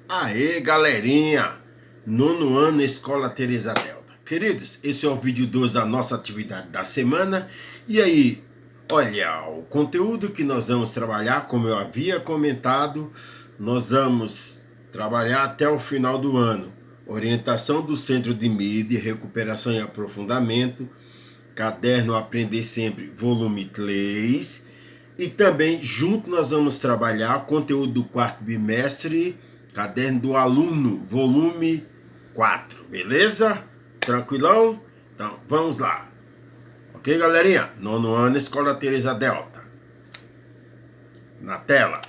Aê, galerinha! Nono ano Escola Teresa Delta. Queridos, esse é o vídeo 2 da nossa atividade da semana. E aí, olha, o conteúdo que nós vamos trabalhar, como eu havia comentado, nós vamos trabalhar até o final do ano. Orientação do Centro de Mídia, Recuperação e Aprofundamento, Caderno Aprender Sempre, volume 3. E também, junto, nós vamos trabalhar conteúdo do quarto bimestre, Caderno do Aluno, volume 4, beleza? Tranquilão? Então, vamos lá. Ok, galerinha? Nono ano, Escola Teresa Delta. Na tela.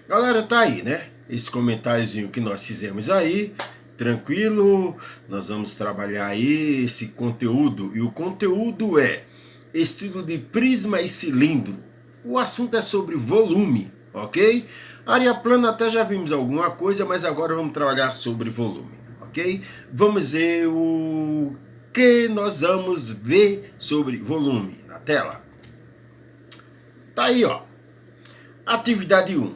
Galera, tá aí, né? Esse comentáriozinho que nós fizemos aí, tranquilo? Nós vamos trabalhar aí esse conteúdo. E o conteúdo é estudo de prisma e cilindro. O assunto é sobre volume, ok? Área plana até já vimos alguma coisa, mas agora vamos trabalhar sobre volume, ok? Vamos ver o que nós vamos ver sobre volume na tela. Tá aí, ó. Atividade 1.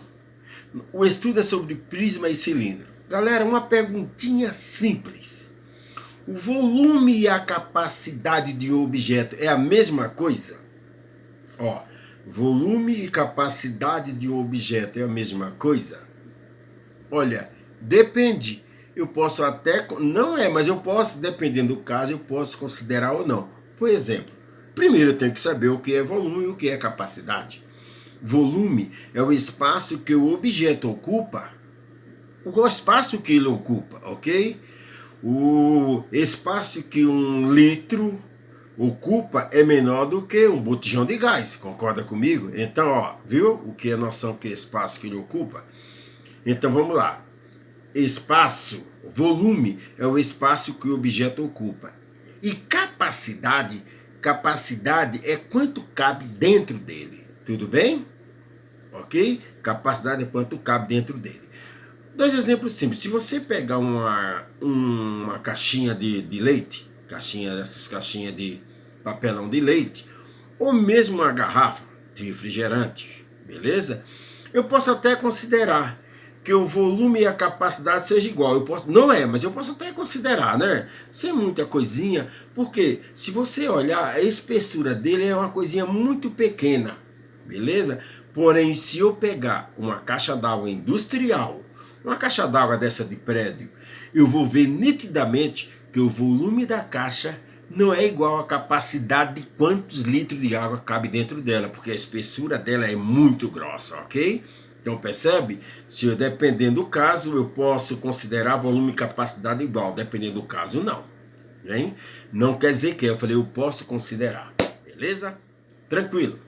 O estudo é sobre prisma e cilindro. Galera, uma perguntinha simples. O volume e a capacidade de um objeto é a mesma coisa? Ó, volume e capacidade de um objeto é a mesma coisa? Olha, depende. Eu posso até... Não é, mas eu posso, dependendo do caso, eu posso considerar ou não. Por exemplo, primeiro eu tenho que saber o que é volume e o que é capacidade. Volume é o espaço que o objeto ocupa, o espaço que ele ocupa, ok? O espaço que um litro ocupa é menor do que um botijão de gás, concorda comigo? Então, ó, viu o que é a noção que é espaço que ele ocupa? Então, vamos lá. Espaço, volume é o espaço que o objeto ocupa. E capacidade é quanto cabe dentro dele, tudo bem? Ok? Capacidade é quanto cabe dentro dele. Dois exemplos simples. Se você pegar uma caixinha de leite, dessas caixinhas de papelão de leite, ou mesmo uma garrafa de refrigerante, beleza? Eu posso até considerar que o volume e a capacidade seja igual. Não é, mas eu posso até considerar, né? Sem muita coisinha, porque se você olhar, a espessura dele é uma coisinha muito pequena, beleza? Porém, se eu pegar uma caixa d'água industrial, uma caixa d'água dessa de prédio, eu vou ver nitidamente que o volume da caixa não é igual à capacidade de quantos litros de água cabe dentro dela, porque a espessura dela é muito grossa, ok? Então percebe? Se eu, dependendo do caso, eu posso considerar volume e capacidade igual, dependendo do caso não. Hein? Não quer dizer que eu falei eu posso considerar, beleza? Tranquilo.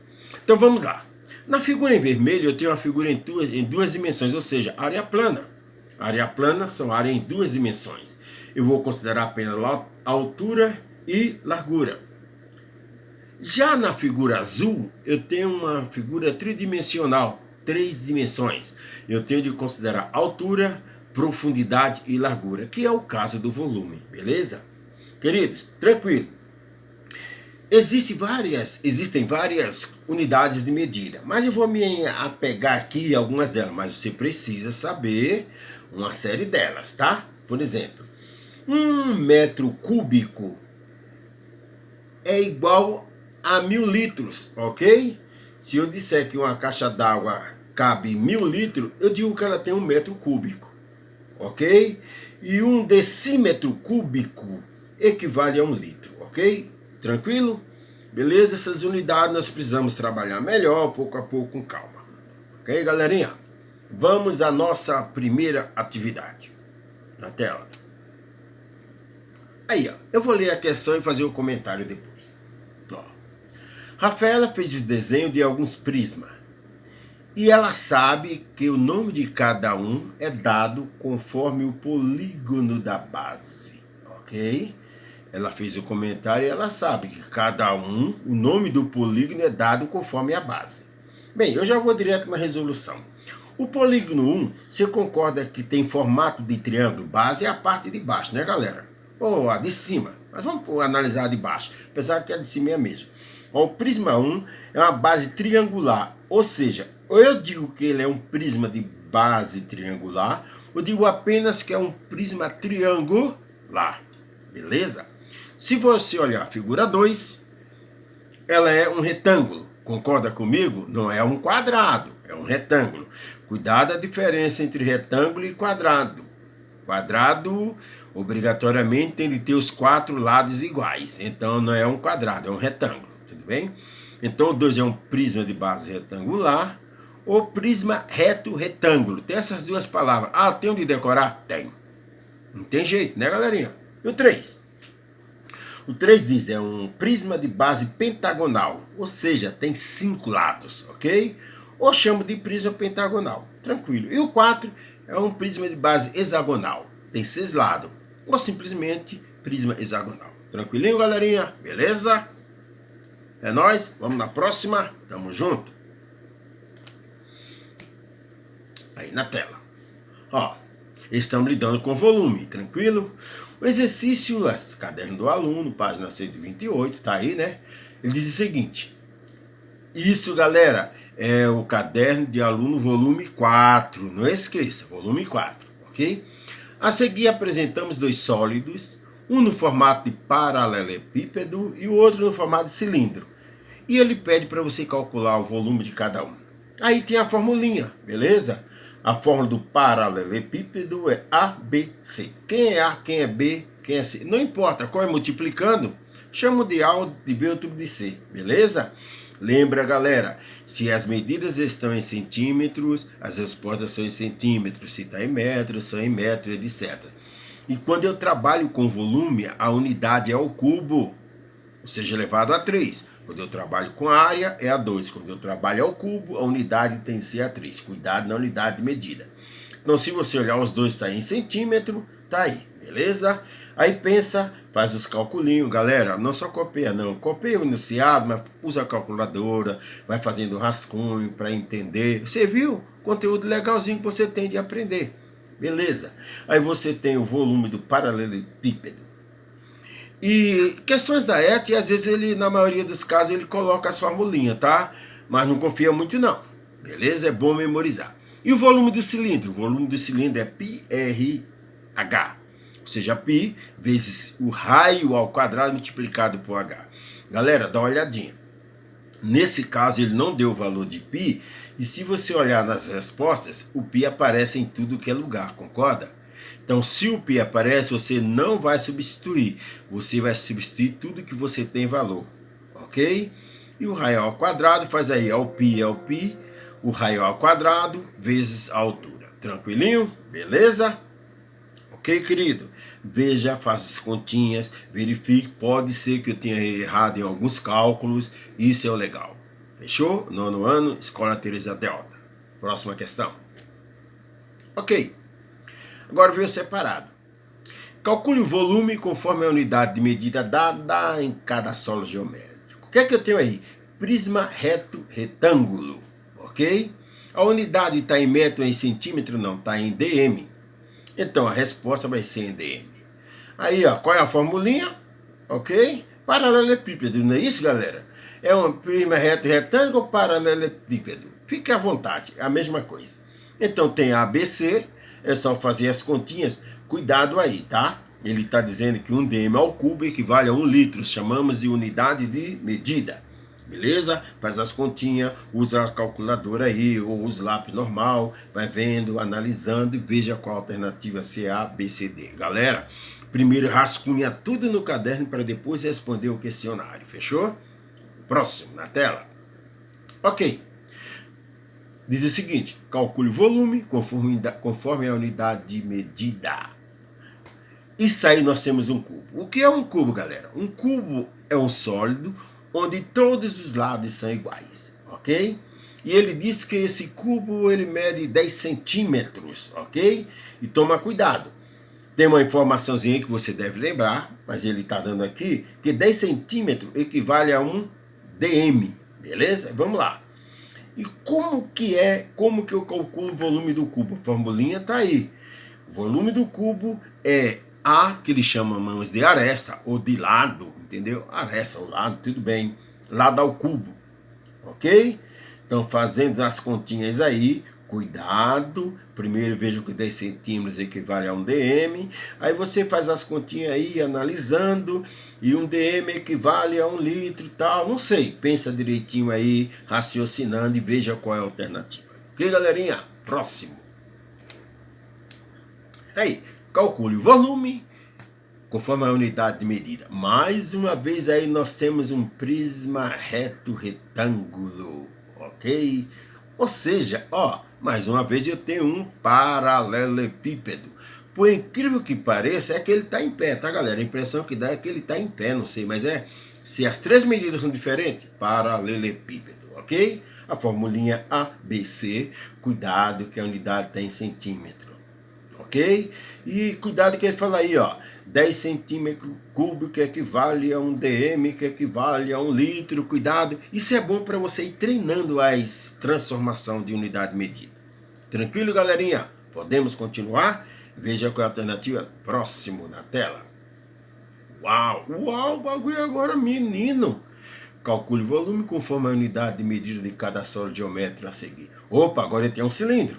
Então vamos lá. Na figura em vermelho eu tenho uma figura em duas dimensões, ou seja, área plana. Área plana são áreas em duas dimensões. Eu vou considerar apenas altura e largura. Já na figura azul, eu tenho uma figura tridimensional, 3 dimensões. Eu tenho de considerar altura, profundidade e largura, que é o caso do volume, beleza? Queridos, tranquilo. Existem várias unidades de medida, mas eu vou me apegar aqui a algumas delas, mas você precisa saber uma série delas, tá? Por exemplo, 1 metro cúbico é igual a 1000 litros, ok? Se eu disser que uma caixa d'água cabe 1000 litros, eu digo que ela tem 1 metro cúbico, ok? E 1 decímetro cúbico equivale a 1 litro, ok? Tranquilo? Beleza? Essas unidades nós precisamos trabalhar melhor, pouco a pouco, com calma. Ok, galerinha? Vamos à nossa primeira atividade. Na tela. Aí, ó. Eu vou ler a questão e fazer o comentário depois. Ó. Rafaela fez o desenho de alguns prismas. E ela sabe que o nome de cada um é dado conforme o polígono da base. Ok? Ela fez o comentário e ela sabe que cada um, o nome do polígono é dado conforme a base. Bem, eu já vou direto na resolução. O polígono 1, você concorda que tem formato de triângulo? Base é a parte de baixo, né, galera? Ou a de cima. Mas vamos analisar a de baixo, apesar que a de cima é a mesma. O prisma 1 é uma base triangular, ou seja, ou eu digo que ele é um prisma de base triangular, Eu digo apenas que é um prisma triangular, beleza? Se você olhar a figura 2, ela é um retângulo, concorda comigo? Não é um quadrado, é um retângulo. Cuidado a diferença entre retângulo e quadrado. Quadrado, obrigatoriamente, tem de ter os 4 lados iguais. Então, não é um quadrado, é um retângulo. Tudo bem? Então, o 2 é um prisma de base retangular ou prisma reto-retângulo. Tem essas duas palavras. Ah, tem onde decorar? Tem. Não tem jeito, né, galerinha? E o 3? O 3 diz, é um prisma de base pentagonal. Ou seja, tem 5 lados, ok? Ou chamo de prisma pentagonal. Tranquilo. E o 4 é um prisma de base hexagonal. Tem 6 lados. Ou simplesmente prisma hexagonal. Tranquilinho, galerinha? Beleza? É nóis. Vamos na próxima. Tamo junto. Aí na tela. Ó, estamos lidando com volume. Tranquilo? O exercício, caderno do aluno, página 128, tá aí, né? Ele diz o seguinte. Isso, galera, é o caderno de aluno volume 4. Não esqueça, volume 4, ok? A seguir apresentamos 2 sólidos, um no formato de paralelepípedo e o outro no formato de cilindro. E ele pede para você calcular o volume de cada um. Aí tem a formulinha, beleza? A fórmula do paralelepípedo é ABC. Quem é A, quem é B, quem é C? Não importa, qual é multiplicando, chamo de A, de B ou tudo de C, beleza? Lembra, galera, se as medidas estão em centímetros, as respostas são em centímetros. Se está em metros, são em metros, etc. E quando eu trabalho com volume, a unidade é o cubo, ou seja, elevado a 3. Quando eu trabalho com área, é a 2. Quando eu trabalho ao cubo, a unidade tem que ser a 3. Cuidado na unidade de medida. Então, se você olhar os dois, está em centímetro, tá aí, beleza? Aí pensa, faz os calculinhos, galera. Não só copeia, não. Copeia o enunciado, mas usa a calculadora, vai fazendo rascunho para entender. Você viu? Conteúdo legalzinho que você tem de aprender. Beleza? Aí você tem o volume do paralelepípedo. E questões da ET, às vezes ele, na maioria dos casos, ele coloca as formulinhas, tá? Mas não confia muito não, beleza? É bom memorizar. E o volume do cilindro? O volume do cilindro é πRH, ou seja, π vezes o raio ao quadrado multiplicado por H. Galera, dá uma olhadinha. Nesse caso, ele não deu o valor de π, e se você olhar nas respostas, o π aparece em tudo que é lugar, concorda? Então, se o π aparece, você não vai substituir. Você vai substituir tudo que você tem valor. Ok? E o raio ao quadrado faz aí. É o π, o raio ao quadrado vezes a altura. Tranquilinho? Beleza? Ok, querido? Veja, faça as continhas, verifique. Pode ser que eu tenha errado em alguns cálculos. Isso é o legal. Fechou? 9º ano, Escola Teresa Delta. Próxima questão. Ok. Agora veio separado. Calcule o volume conforme a unidade de medida dada em cada solo geométrico. O que é que eu tenho aí? Prisma reto retângulo, ok? A unidade está em metro, em centímetro? Não, está em dm. Então a resposta vai ser em dm. Aí, ó, qual é a formulinha? Ok? Paralelepípedo, não é isso, galera? É um prisma reto retângulo ou paralelepípedo? Fique à vontade, é a mesma coisa. Então tem ABC. É só fazer as continhas, cuidado aí, tá? Ele está dizendo que 1 dm ao cubo equivale a 1 litro, chamamos de unidade de medida, beleza? Faz as continhas, usa a calculadora aí, ou usa o lápis normal, vai vendo, analisando e veja qual alternativa se é A, B, C, D. Galera, primeiro rascunha tudo no caderno para depois responder o questionário, fechou? Próximo, na tela. Ok. Diz o seguinte, calcule o volume conforme a unidade de medida. Isso aí nós temos um cubo. O que é um cubo, galera? Um cubo é um sólido onde todos os lados são iguais, ok? E ele diz que esse cubo ele mede 10 centímetros, ok? E toma cuidado. Tem uma informaçãozinha que você deve lembrar, mas ele está dando aqui, que 10 centímetros equivale a 1 dm, beleza? Vamos lá. E como que eu calculo o volume do cubo? A formulinha está aí. O volume do cubo é A, que eles chamamos de aresta, ou de lado, entendeu? Aresta, o lado, tudo bem. Lado ao cubo, ok? Então, fazendo as continhas aí, Cuidado, primeiro veja que 10 centímetros equivale a um dm, aí você faz as continhas aí, analisando, e um dm equivale a 1 litro e tal, não sei, pensa direitinho aí, raciocinando e veja qual é a alternativa. Ok, galerinha? Próximo. Aí, calcule o volume conforme a unidade de medida. Mais uma vez aí nós temos um prisma reto retângulo, ok? Ou seja, ó, mais uma vez eu tenho um paralelepípedo. Por incrível que pareça, é que ele está em pé, tá, galera? A impressão que dá é que ele está em pé, não sei, mas é... Se as três medidas são diferentes, paralelepípedo, ok? A formulinha ABC, cuidado que a unidade está em centímetro, ok? E cuidado que ele fala aí, ó, 10 centímetros cúbicos que equivale a um dm, que equivale a 1 litro, cuidado. Isso é bom para você ir treinando as transformações de unidade medida. Tranquilo, galerinha? Podemos continuar? Veja qual é a alternativa próximo na tela. Uau, uau, bagulho agora, menino. Calcule o volume conforme a unidade de medida de cada solo geométrico a seguir. Opa, agora ele tem um cilindro.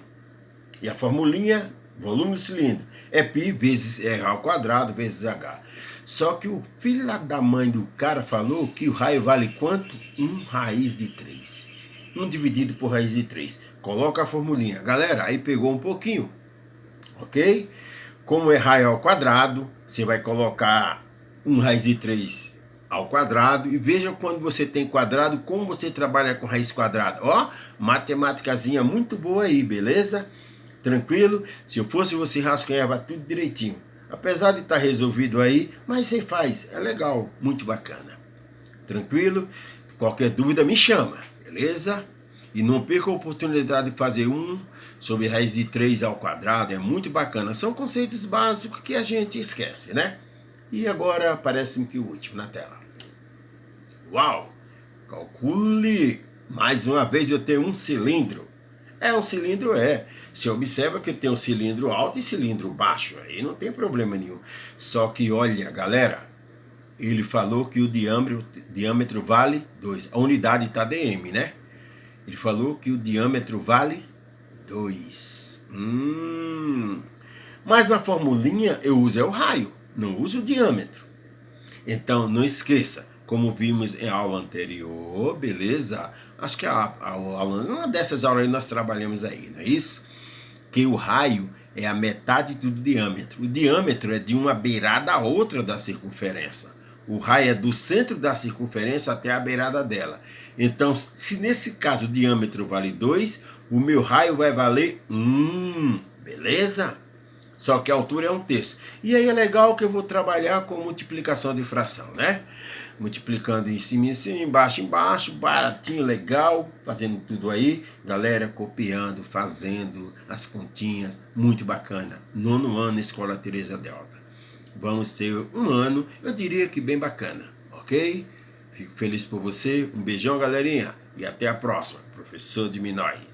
E a formulinha, volume do cilindro, é π vezes r ao quadrado vezes h. Só que o filho da mãe do cara falou que o raio vale quanto? 1 raiz de 3. 1 dividido por raiz de 3. Coloca a formulinha. Galera, aí pegou um pouquinho. Ok? Como é raio ao quadrado, você vai colocar 1 raiz de 3 ao quadrado. E veja quando você tem quadrado, como você trabalha com raiz quadrada. Ó, matemáticazinha muito boa aí, beleza? Tranquilo? Se eu fosse você, rascunhava tudo direitinho. Apesar de estar resolvido aí, mas você faz, é legal, muito bacana. Tranquilo? Qualquer dúvida me chama, beleza? E não perca a oportunidade de fazer um sobre raiz de 3 ao quadrado, é muito bacana. São conceitos básicos que a gente esquece, né? E agora parece-me que o último na tela. Uau! Calcule! Mais uma vez eu tenho um cilindro. É um cilindro, é. Você observa que tem um cilindro alto e cilindro baixo. Aí não tem problema nenhum. Só que olha, galera, ele falou que o diâmetro vale 2. A unidade está dm, né? Ele falou que o diâmetro vale 2. Mas na formulinha eu uso o raio, não uso o diâmetro. Então não esqueça, como vimos em aula anterior, beleza? Acho que uma dessas aulas aí nós trabalhamos aí, não é isso? Que o raio é a metade do diâmetro. O diâmetro é de uma beirada a outra da circunferência. O raio é do centro da circunferência até a beirada dela. Então, se nesse caso o diâmetro vale 2, o meu raio vai valer 1, beleza? Só que a altura é 1/3. E aí é legal que eu vou trabalhar com multiplicação de fração, né? Multiplicando em cima, embaixo, baratinho, legal, fazendo tudo aí. Galera, copiando, fazendo as continhas, muito bacana. 9º ano, Escola Teresa Delta. Vamos ter um ano, eu diria que bem bacana, ok? Fico feliz por você, um beijão, galerinha, e até a próxima. Professor Diminói.